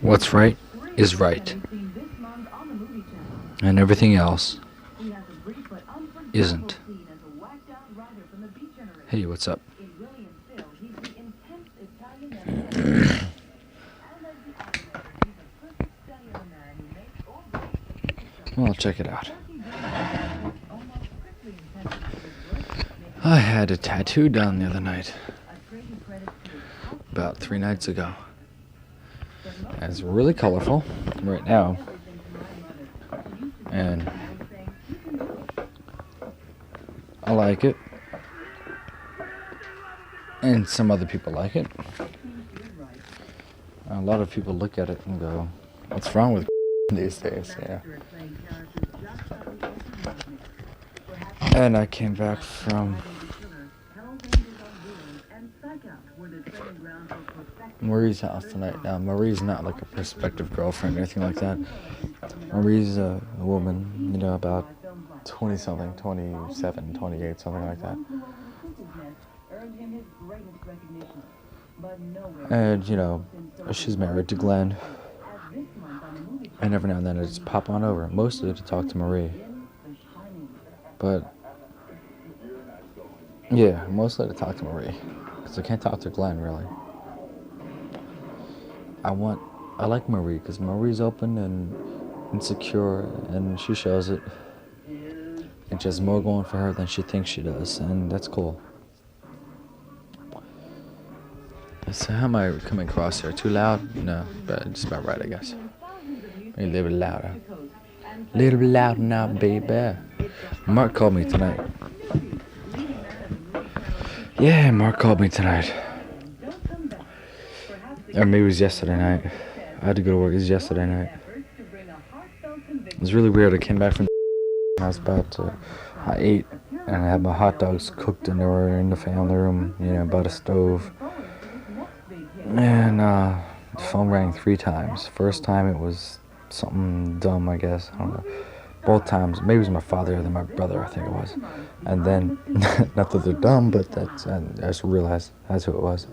What's right is right, and everything else isn't. Hey, what's up? Well, check it out. I had a tattoo done the other night. About 3 nights ago. And it's really colorful right now. And I like it. And some other people like it. A lot of people look at it and go, what's wrong with these days? Yeah. And I came back from Marie's house tonight. Now, Marie's not like a prospective girlfriend or anything like that. Marie's a woman, you know, about 20-something, 27, 28, something like that. And, you know, she's married to Glenn. And every now and then I just pop on over, mostly to talk to Marie. But, yeah, mostly to talk to Marie. Because I can't talk to Glenn, really. I like Marie, because Marie's open and insecure, and she shows it. And she has more going for her than she thinks she does, and that's cool. So how am I coming across here? Too loud? No, but just about right, I guess. Maybe a little bit louder. A little bit louder now, baby. Mark called me tonight. Yeah, Mark called me tonight. Or maybe it was yesterday night. I had to go to work. It was yesterday night. It was really weird. I came back from I ate, and I had my hot dogs cooked, and they were in the family room, you know, by the stove. And the phone rang 3 times. First time it was something dumb, I guess. I don't know. Both times, maybe it was my father or then my brother, I think it was. And then, not that they're dumb, but I just realized that's who it was.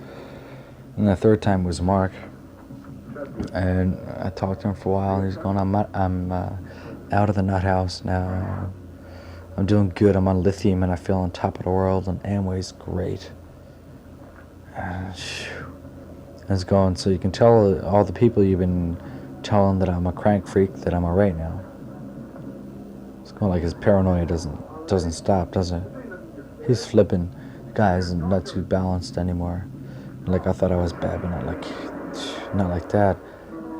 And the third time was Mark. And I talked to him for a while, and he's going, I'm out of the nut house now. I'm doing good. I'm on lithium, and I feel on top of the world, and Amway's great. And it's going, so you can tell all the people you've been telling that I'm a crank freak that I'm alright now. It's going like his paranoia doesn't stop, does it? He's flipping. The guy isn't not too balanced anymore. Like I thought I was bad, but not like that.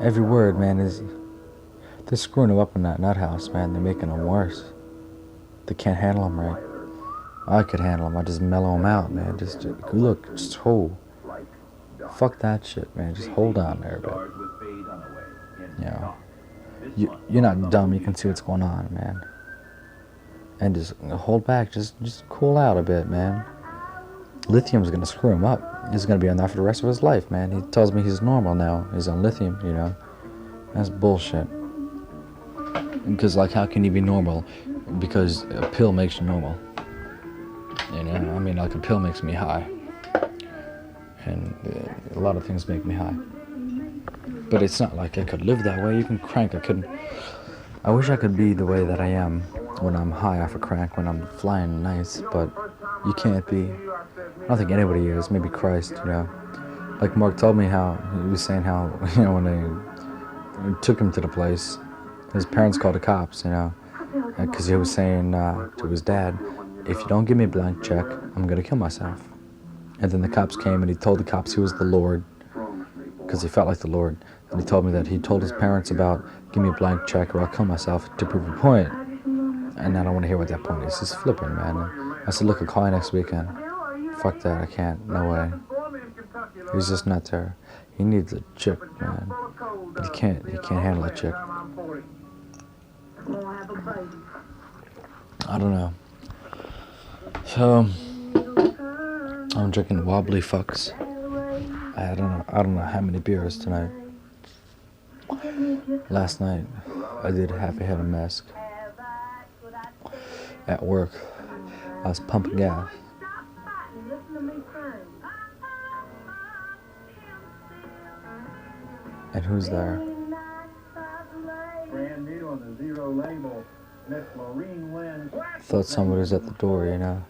Every word, man, they're screwing him up in that nut house, man. They're making him worse. They can't handle him right. I could handle him. I just mellow him out, man. Just hold. Fuck that shit, man. Just hold on there, but you know, you're not dumb. You can see what's going on, man. And just hold back. Just cool out a bit, man. Lithium's gonna screw him up. He's gonna be on that for the rest of his life, man. He tells me he's normal now. He's on lithium, you know. That's bullshit. Because, like, how can you be normal? Because a pill makes you normal. You know, I mean, like, a pill makes me high. And a lot of things make me high. But it's not like I could live that way. You can crank. I wish I could be the way that I am when I'm high off a crack, when I'm flying nice, but you can't be. I don't think anybody is. Maybe Christ, you know. Like Mark told me how, he was saying how, you know, when they took him to the place, his parents called the cops, you know, because he was saying to his dad, if you don't give me a blank check, I'm going to kill myself. And then the cops came, and he told the cops he was the Lord, because he felt like the Lord. And he told me that he told his parents about, give me a blank check or I'll kill myself to prove a point. And I don't want to hear what that point is. He's flipping, man. And I said, look, I'll call you next weekend. Fuck that, I can't. No way. He's just not there. He needs a chick, man. But he can't handle a chick. I don't know. So I'm drinking wobbly fucks. I don't know how many beers tonight. Last night I did half a head of mesc. At work, I was pumping gas. And who's there? Brand new on the zero label. Mescaline wins. Thought somebody was at the door, you know.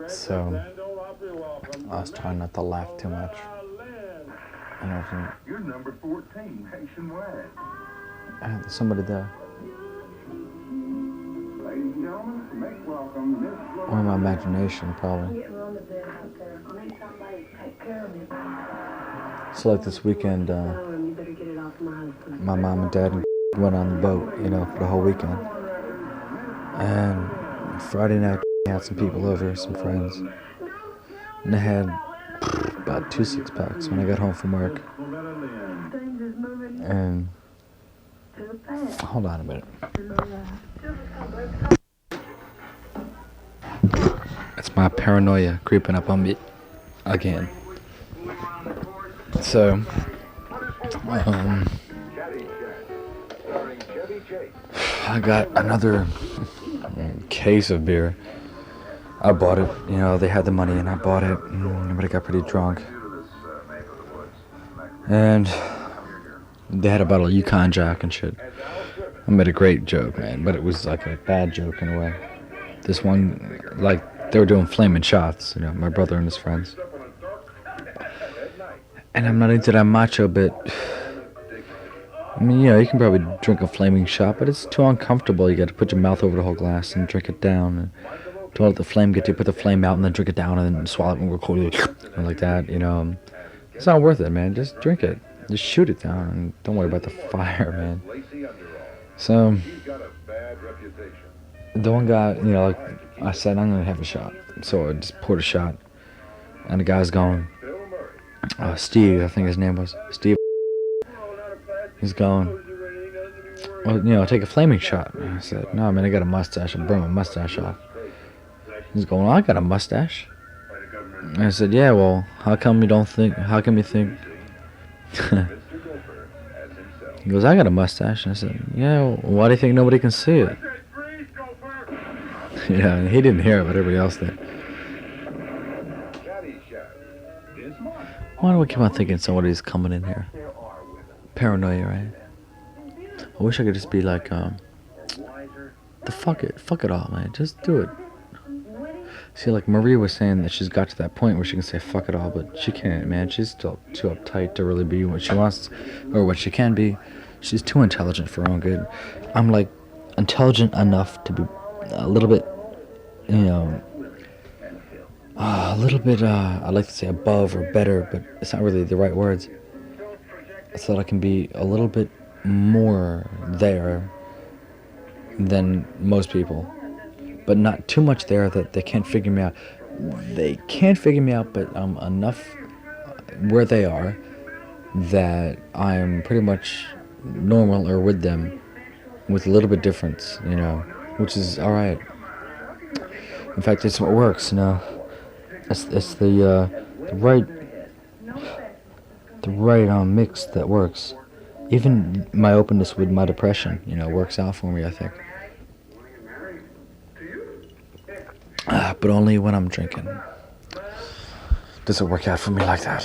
So I was trying not to laugh too much. And everything. You're number 14 nationwide. And there's somebody there. Ladies and gentlemen, make welcome Miss Or my imagination, probably. So like this weekend, my mom and dad went on the boat, you know, for the whole weekend. And Friday night, we had some people over, some friends. And I had about 2 6-packs when I got home from work. And hold on a minute. It's my paranoia creeping up on me again. So, I got another case of beer. I bought it, you know, they had the money and I bought it, but I got pretty drunk. And they had a bottle of Yukon Jack and shit. I made a great joke, man, but it was like a bad joke in a way. This one, like, they were doing flaming shots, you know, my brother and his friends. And I'm not into that macho bit. I mean, you know, you can probably drink a flaming shot, but it's too uncomfortable. You got to put your mouth over the whole glass and drink it down. And don't let the flame get you. Put the flame out and then drink it down and then swallow it and record it like that, you know. It's not worth it, man. Just drink it. Just shoot it down and don't worry about the fire, man. So, the one guy, you know, like I said, I'm going to have a shot. So I just poured a shot. And the guy's going, Steve, I think his name was. Steve. He's going, well, you know, take a flaming shot. And I said, no, man, I got a mustache. I'll burn my mustache off. He's going, well, I got a mustache. And I said, yeah, well, how come you think? He goes, I got a mustache. And I said, yeah, well, why do you think nobody can see it? Yeah, and he didn't hear it, but everybody else did. Why do I keep on thinking somebody's coming in here? Paranoia, right? I wish I could just be like, fuck it all, man. Just do it. See, like Maria was saying that she's got to that point where she can say fuck it all, but she can't, man. She's still too uptight to really be what she wants or what she can be. She's too intelligent for her own good. I'm like intelligent enough to be a little bit, you know, a little bit, I'd like to say above or better, but it's not really the right words. So that I can be a little bit more there than most people, but not too much there that they can't figure me out. They can't figure me out, but I'm enough where they are that I'm pretty much normal or with them with a little bit difference, you know, which is all right. In fact, it's what works, you know. It's the right mix that works. Even my openness with my depression, you know, works out for me, I think. But only when I'm drinking does it work out for me like that.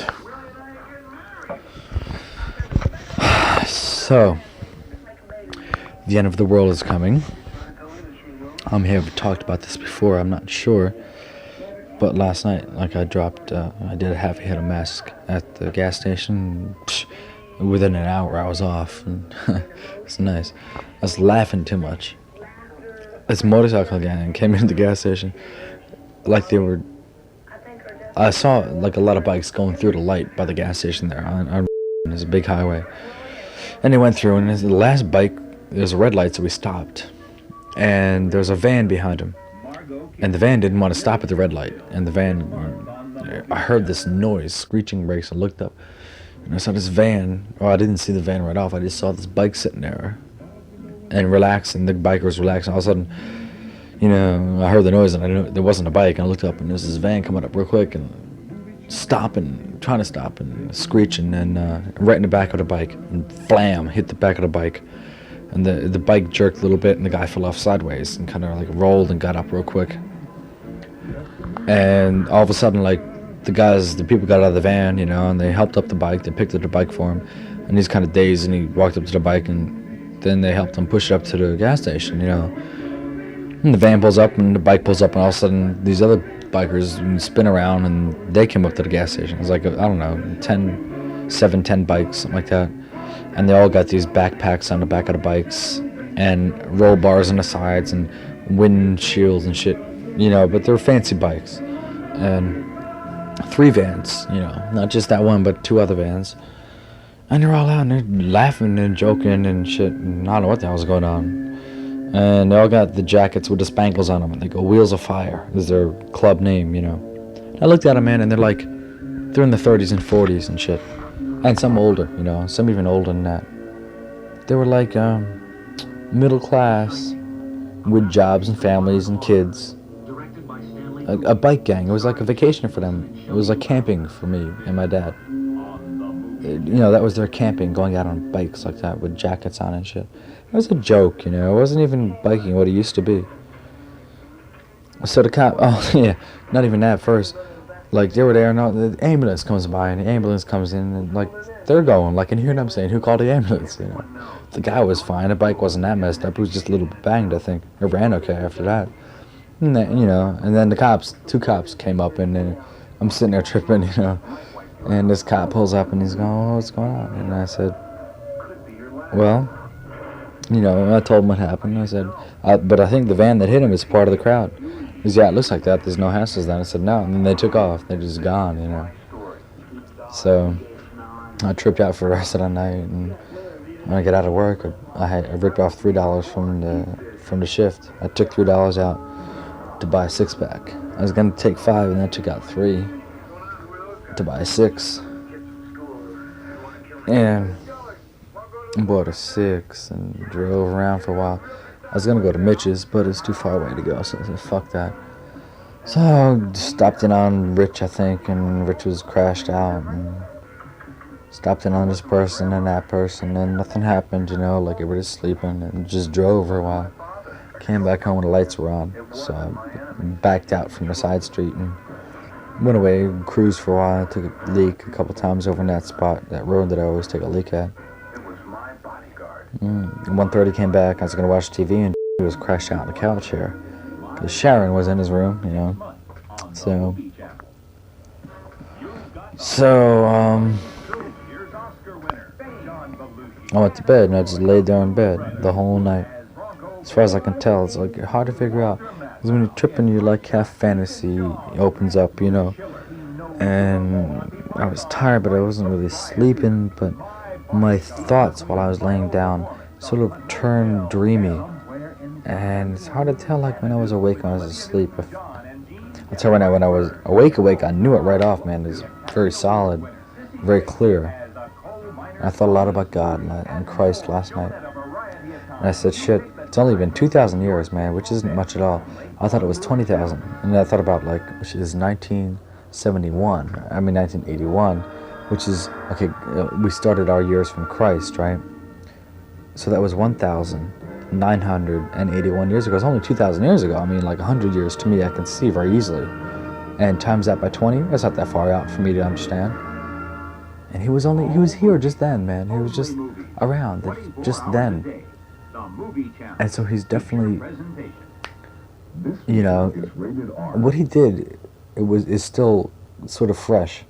So, the end of the world is coming. I may have talked about this before, I'm not sure. But last night, like I did a half a hit of meth at the gas station. Within an hour, I was off. And it's nice. I was laughing too much. This motorcycle gang came into the gas station. Like they were... I saw like a lot of bikes going through the light by the gas station there. On there's a big highway. And they went through, and the last bike, there's a red light, so we stopped. And there was a van behind him. And the van didn't want to stop at the red light. And the van, I heard this noise, screeching brakes. I looked up, and I saw this van. Well, I didn't see the van right off. I just saw this bike sitting there and relaxing. The biker was relaxing. All of a sudden, you know, I heard the noise, and I knew there wasn't a bike. And I looked up, and there's this van coming up real quick and trying to stop, and screeching, and right in the back of the bike, and flam, hit the back of the bike. And the bike jerked a little bit, and the guy fell off sideways and kind of like rolled and got up real quick. And all of a sudden, like, the people got out of the van, you know, and they helped up the bike. They picked up the bike for him. and he's kind of dazed, and he walked up to the bike, and then they helped him push it up to the gas station, you know. And the van pulls up, and the bike pulls up, and all of a sudden, these other bikers spin around, and they came up to the gas station. It was like, I don't know, 10 bikes, something like that. And they all got these backpacks on the back of the bikes, and roll bars on the sides, and windshields and shit, you know, but they're fancy bikes. And 3 vans, you know, not just that one, but 2 other vans. And they're all out, and they're laughing and joking and shit, and I don't know what the hell's going on. And they all got the jackets with the spangles on them, and they go, Wheels of Fire is their club name, you know. I looked at them, man, and they're in the 30s and 40s and shit. And some older, you know, some even older than that. They were like middle class with jobs and families and kids. A bike gang. It was like a vacation for them. It was like camping for me and my dad. You know, that was their camping, going out on bikes like that with jackets on and shit. It was a joke, you know. It wasn't even biking what it used to be. So the cop, oh yeah, not even that first. Like, they were there, and the ambulance comes by, and the ambulance comes in, and like, they're going, like, and hear them saying, who called the ambulance, you know. The guy was fine, the bike wasn't that messed up, it was just a little bit banged, I think. It ran okay after that. And then, you know, and then the cops, 2 cops came up, and then I'm sitting there tripping, you know. And this cop pulls up, and he's going, oh, what's going on? And I said, well, you know, I told him what happened. I said, but I think the van that hit him is part of the crowd. He said, yeah, it looks like that. There's no hassles then. I said, no. And then they took off. They're just gone, you know. So I tripped out for the rest of the night. And when I get out of work, I ripped off $3 from the shift. I took $3 out to buy a 6-pack. I was going to take 5, and I took out 3 to buy 6. And bought a 6 and drove around for a while. I was gonna go to Mitch's, but it's too far away to go, so I said, fuck that. So I stopped in on Rich, I think, and Rich was crashed out, and stopped in on this person and that person, and nothing happened, you know, like everybody's sleeping, and just drove for a while. Came back home when the lights were on, so I backed out from the side street and went away, cruised for a while, took a leak a couple times over in that spot, that road that I always take a leak at. 1:30 came back. I was gonna watch TV, and he was crashed out on the couch here, because Sharon was in his room, you know. So I went to bed, and I just laid there in bed the whole night. As far as I can tell, it's like hard to figure out, because when you're tripping, you're like half fantasy opens up, you know. And I was tired, but I wasn't really sleeping, but my thoughts while I was laying down sort of turned dreamy, and it's hard to tell, like, when I was awake and when I was asleep. I'll tell you when I was awake, I knew it right off, man. It's very solid, very clear. I thought a lot about God and Christ last night, and I said, shit, it's only been 2,000 years, man, which isn't much at all. I thought it was 20,000, and I thought about, like, which is 1981, which is, okay, we started our years from Christ, right? So that was 1,981 years ago. It's only 2,000 years ago. I mean, like 100 years to me, I can see very easily. And times that by 20, that's not that far out for me to understand. And he was here just then, man. He was just around, just then. And so he's definitely, you know, what he did, is still sort of fresh.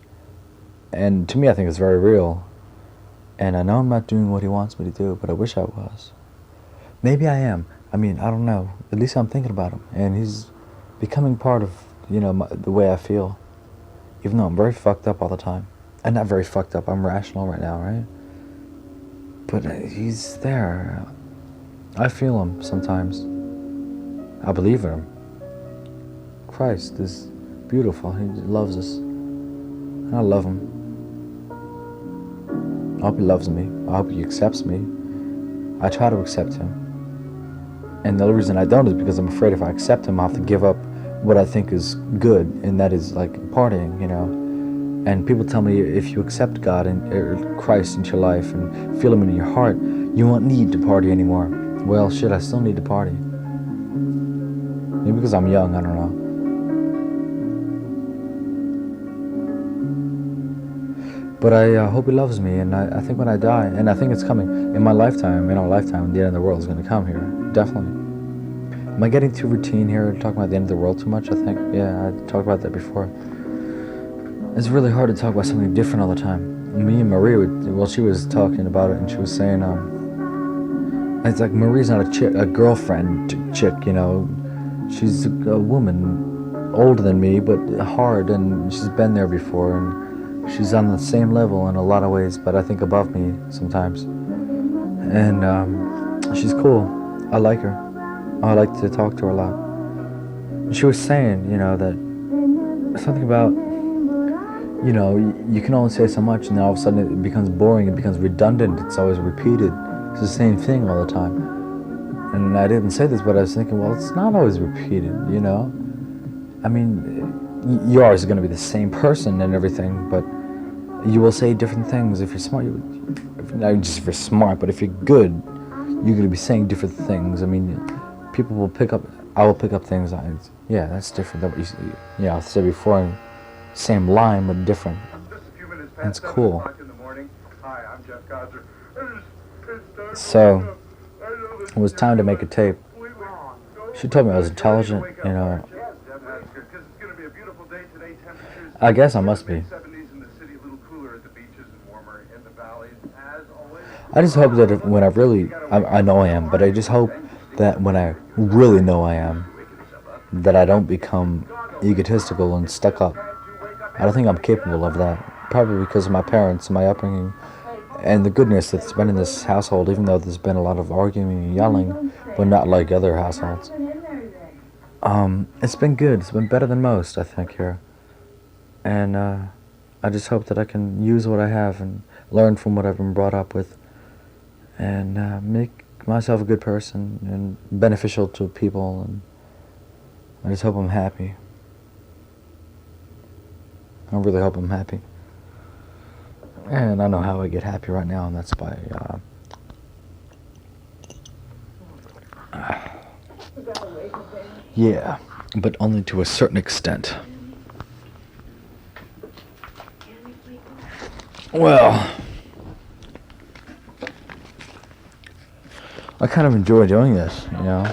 And to me, I think it's very real. And I know I'm not doing what he wants me to do, but I wish I was. Maybe I am. I mean, I don't know. At least I'm thinking about him. And he's becoming part of, you know, the way I feel. Even though I'm very fucked up all the time. I'm not very fucked up. I'm rational right now, right? But he's there. I feel him sometimes. I believe in him. Christ is beautiful. He loves us. And I love him. I hope he loves me. I hope he accepts me. I try to accept him. And the only reason I don't is because I'm afraid if I accept him, I'll have to give up what I think is good, and that is like partying, you know. And people tell me if you accept God and Christ into your life and feel him in your heart, you won't need to party anymore. Well, shit, I still need to party. Maybe because I'm young, I don't know. But I hope he loves me, and I think when I die, and I think it's coming in my lifetime, in our lifetime, the end of the world is going to come here, definitely. Am I getting too routine here, talking about the end of the world too much? I think, yeah, I talked about that before. It's really hard to talk about something different all the time. Me and Marie, she was talking about it, and she was saying, it's like Marie's not a girlfriend chick, you know. She's a woman, older than me, but hard, and she's been there before, and she's on the same level in a lot of ways, but I think above me sometimes. And she's cool. I like her. I like to talk to her a lot. And she was saying, you know, that something about, you know, you can only say so much, and then all of a sudden it becomes boring, it becomes redundant, it's always repeated. It's the same thing all the time. And I didn't say this, but I was thinking, well, it's not always repeated, you know? I mean, you're always going to be the same person and everything, but you will say different things. If you're smart, not just if you're smart, but if you're good, you're going to be saying different things. I mean, people will pick up, I will pick up things. Yeah, that's different than what you, yeah, I said before, same line, but different. That's cool. So, it was time to make a tape. She told me I was intelligent, you know. I guess I must be. I just hope that when I really, I know I am, but I just hope that when I really know I am, that I don't become egotistical and stuck up. I don't think I'm capable of that, probably because of my parents and my upbringing, and the goodness that's been in this household, even though there's been a lot of arguing and yelling, but not like other households. It's been good. It's been better than most, I think, here. And I just hope that I can use what I have and learn from what I've been brought up with, and make myself a good person and beneficial to people. And I just hope I'm happy. I really hope I'm happy. And I know how I get happy right now, and that's by yeah, but only to a certain extent. Well, I kind of enjoy doing this, you know.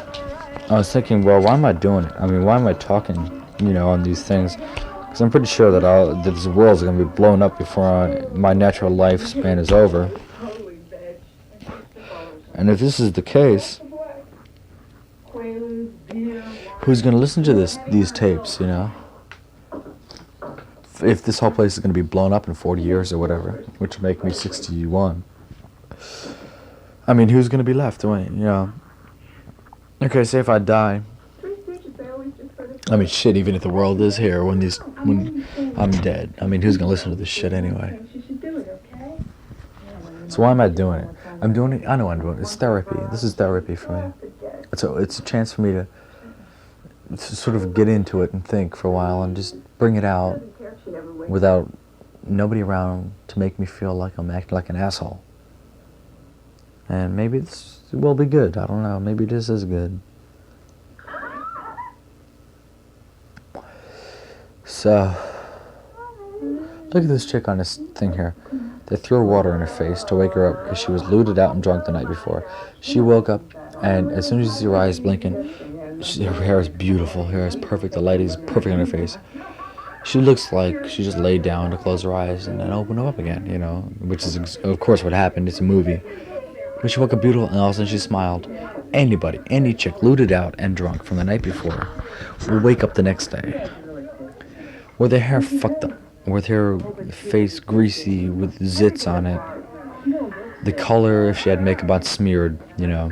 I was thinking, well, why am I doing it? I mean, why am I talking, you know, on these things? Because I'm pretty sure that this world's going to be blown up before my natural lifespan is over. And if this is the case, who's going to listen to these tapes, you know? If this whole place is going to be blown up in 40 years or whatever, which would make me 61. I mean, who's going to be left? You know. Okay, say if I die. I mean, shit, even if the world is here when I'm dead. I mean, who's going to listen to this shit anyway? So why am I doing it? I'm doing it, I know I'm doing it. It's therapy. This is therapy for me. It's a chance for me to sort of get into it and think for a while and just bring it out without nobody around to make me feel like I'm acting like an asshole. And maybe this will be good. I don't know. Maybe this is good. So, look at this chick on this thing here. They threw water in her face to wake her up because she was looted out and drunk the night before. She woke up, and as soon as you see her eyes blinking, her hair is beautiful. Her hair is perfect. The light is perfect on her face. She looks like she just laid down to close her eyes and then open them up again, you know, which is, of course, what happened. It's a movie. But she woke up beautiful, and all of a sudden she smiled. Anybody, any chick looted out and drunk from the night before will wake up the next day with their hair fucked up, with her face greasy with zits on it. The color, if she had makeup on, smeared, you know.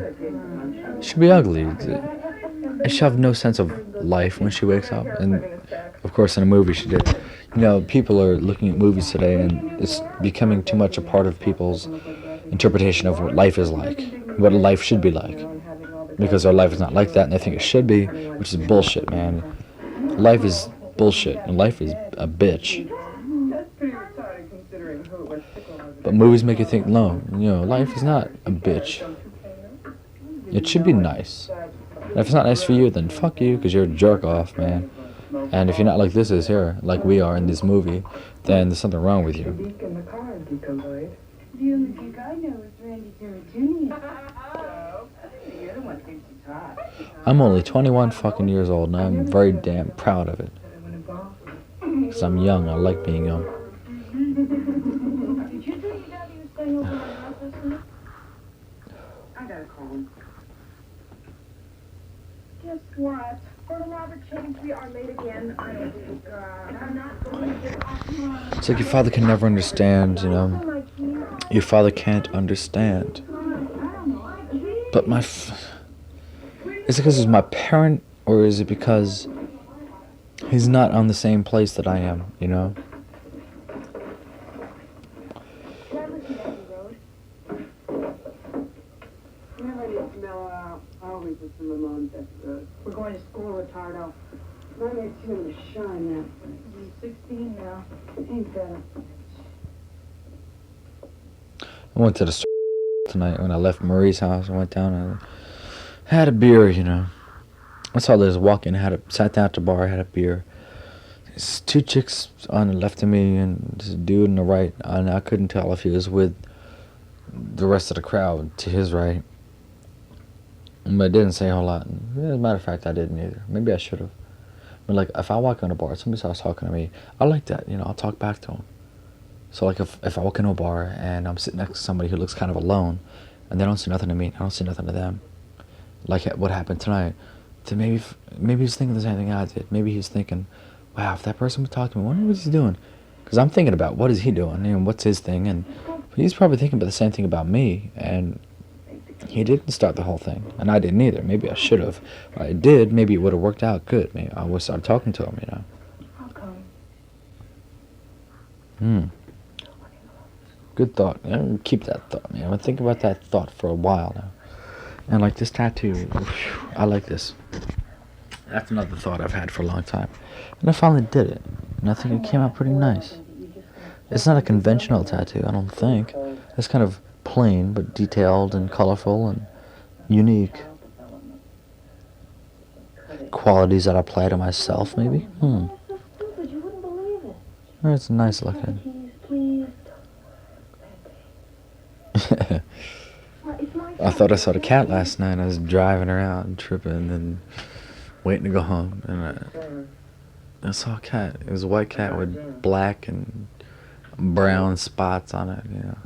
She'd be ugly. And she'll have no sense of life when she wakes up. And, of course, in a movie she did. You know, people are looking at movies today, and it's becoming too much a part of people's interpretation of what life is like, what life should be like. Because our life is not like that, and they think it should be, which is bullshit, man. Life is bullshit, and life is a bitch. But movies make you think, no, you know, life is not a bitch. It should be nice. And if it's not nice for you, then fuck you, because you're a jerk off, man. And if you're not like this is here, like we are in this movie, then there's something wrong with you. decollete. The only chick I know is Randy Terratuni. You're the one thinks she's hot. I'm only 21 fucking years old, and I'm very damn proud of it. Because I'm young, I like being young. Did you tell your daddy you were staying over my house this night? I gotta call him. Guess what? For Robert James, we are late again. I'm not going to get off tomorrow. It's like your father can never understand, you know. Your father can't understand. But is it because he's my parent, or is it because he's not on the same place that I am, you know? Always listen to my mom's episode. We're going to school, retardo. Mom makes you able to shine that. He's 16 now. Ain't that a... I went to the store tonight when I left Marie's house. I went down and had a beer, you know. I saw this walking, sat down at the bar, had a beer. There's two chicks on the left of me and this dude on the right. And I couldn't tell if he was with the rest of the crowd to his right. But it didn't say a whole lot. As a matter of fact, I didn't either. Maybe I should have. But like, if I walk in a bar, somebody starts talking to me, I like that, you know, I'll talk back to them. So like, if I walk into a bar and I'm sitting next to somebody who looks kind of alone, and they don't say nothing to me, I don't say nothing to them, like what happened tonight, then maybe he's thinking the same thing I did. Maybe he's thinking, wow, if that person would talk to me, I wonder what he's doing. Because I'm thinking about, what is he doing, and what's his thing, and he's probably thinking about the same thing about me, and he didn't start the whole thing, and I didn't either. Maybe I should have. If I did, maybe it would have worked out good. Maybe I would start talking to him, you know. How come? Good thought. Keep that thought, man. I've been thinking about that thought for a while now. And like this tattoo, whew, I like this. That's another thought I've had for a long time. And I finally did it. And I think it came out pretty nice. It's not a conventional tattoo, I don't think. It's kind of plain, but detailed and colorful and unique. Qualities that I apply to myself, maybe? So stupid, you wouldn't believe it. It's nice looking. Please. I thought I saw the cat last night. I was driving around, tripping, and waiting to go home. And I saw a cat. It was a white cat with black and brown spots on it, you know.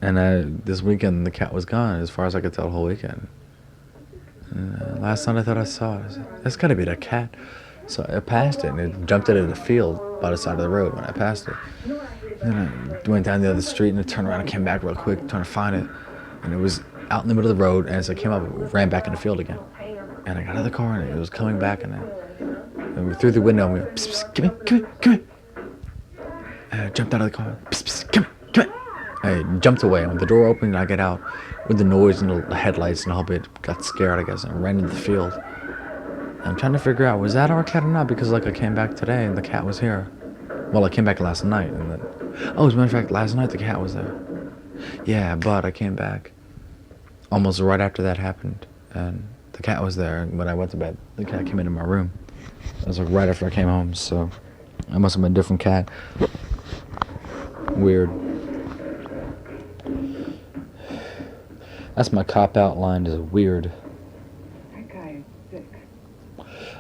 And this weekend, the cat was gone, as far as I could tell the whole weekend. Last night I thought I saw it. I said, that's got to be that cat. So I passed it, and it jumped out of the field by the side of the road when I passed it. And then I went down the other street, and I turned around and came back real quick, trying to find it. And it was out in the middle of the road, and as I came up, it ran back in the field again. And I got out of the car, and it was coming back, and we were through the window, and we went, psst, psst, come here. And I jumped out of the car, psst, psst, come here. I jumped away, and when the door opened, and I get out with the noise and the headlights and all, but got scared, I guess, and I ran into the field. And I'm trying to figure out, was that our cat or not? Because, like, I came back today, and the cat was here. Well, I came back last night, and then, as a matter of fact, last night the cat was there. Yeah, but I came back almost right after that happened, and the cat was there. And when I went to bed, the cat came into my room. It was like right after I came home, so it must have been a different cat. Weird. That's my cop-out line, is weird. That guy is sick.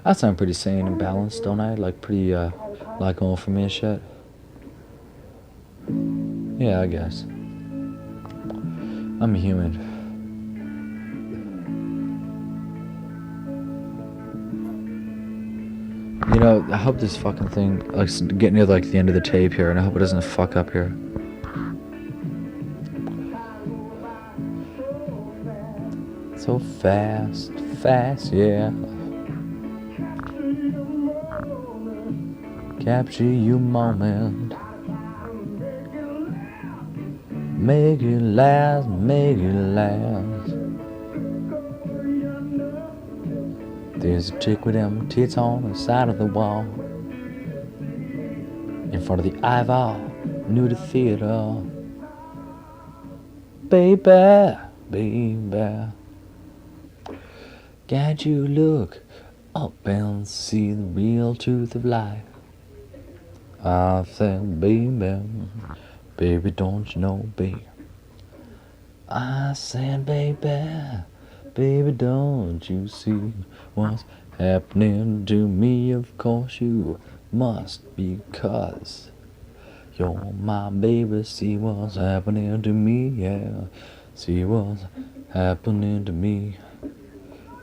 I sound pretty sane and balanced, don't I? Like pretty, like going for me and shit. Yeah, I guess. I'm a human. You know, I hope this fucking thing, like, getting near like the end of the tape here, and I hope it doesn't fuck up here. So fast, yeah. Capture your moment. Make it last, make it last. There's a chick with them tits on the side of the wall, in front of the eyeball, near the theater. Baby, baby, can't you look up and see the real truth of life? I said, baby, Baby, don't you know, baby? I said, baby, don't you see what's happening to me? Of course you must, because you're my baby. See what's happening to me, yeah. See what's happening to me.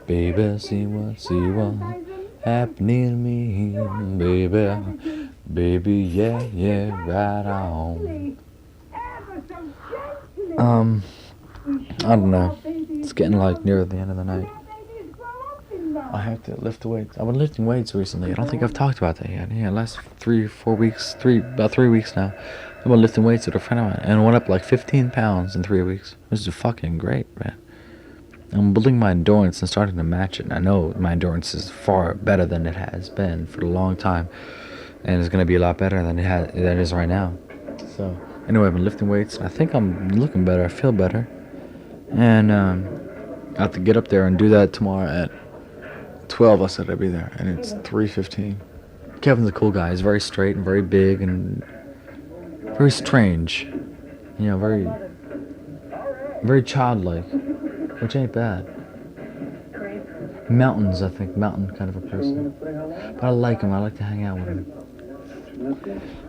Baby, see what's happening to me, baby. Baby, yeah, right on. I don't know. It's getting like near the end of the night. I have to lift the weights. I've been lifting weights recently. I don't think I've talked about that yet. Yeah, last 3-4 weeks, about 3 weeks now. I've been lifting weights with a friend of mine, and I went up like 15 pounds in 3 weeks. This is fucking great, man. I'm building my endurance and starting to match it. And I know my endurance is far better than it has been for a long time, and it's gonna be a lot better than it is right now. So anyway, I've been lifting weights. I think I'm looking better. I feel better, and I have to get up there and do that tomorrow at 12. I said I'd be there, and it's 3:15. Kevin's a cool guy. He's very straight and very big and very strange. You know, very childlike, which ain't bad. Mountains, I think. Mountain kind of a person. But I like him. I like to hang out with him.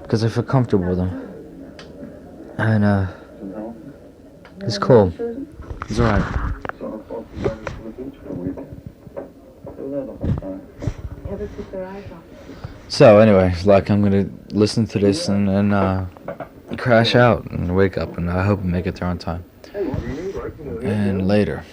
Because I feel comfortable with him. And, he's cool. He's alright. So, anyway, like, I'm gonna listen to this and crash out and wake up, and I hope I make it there on time. And later.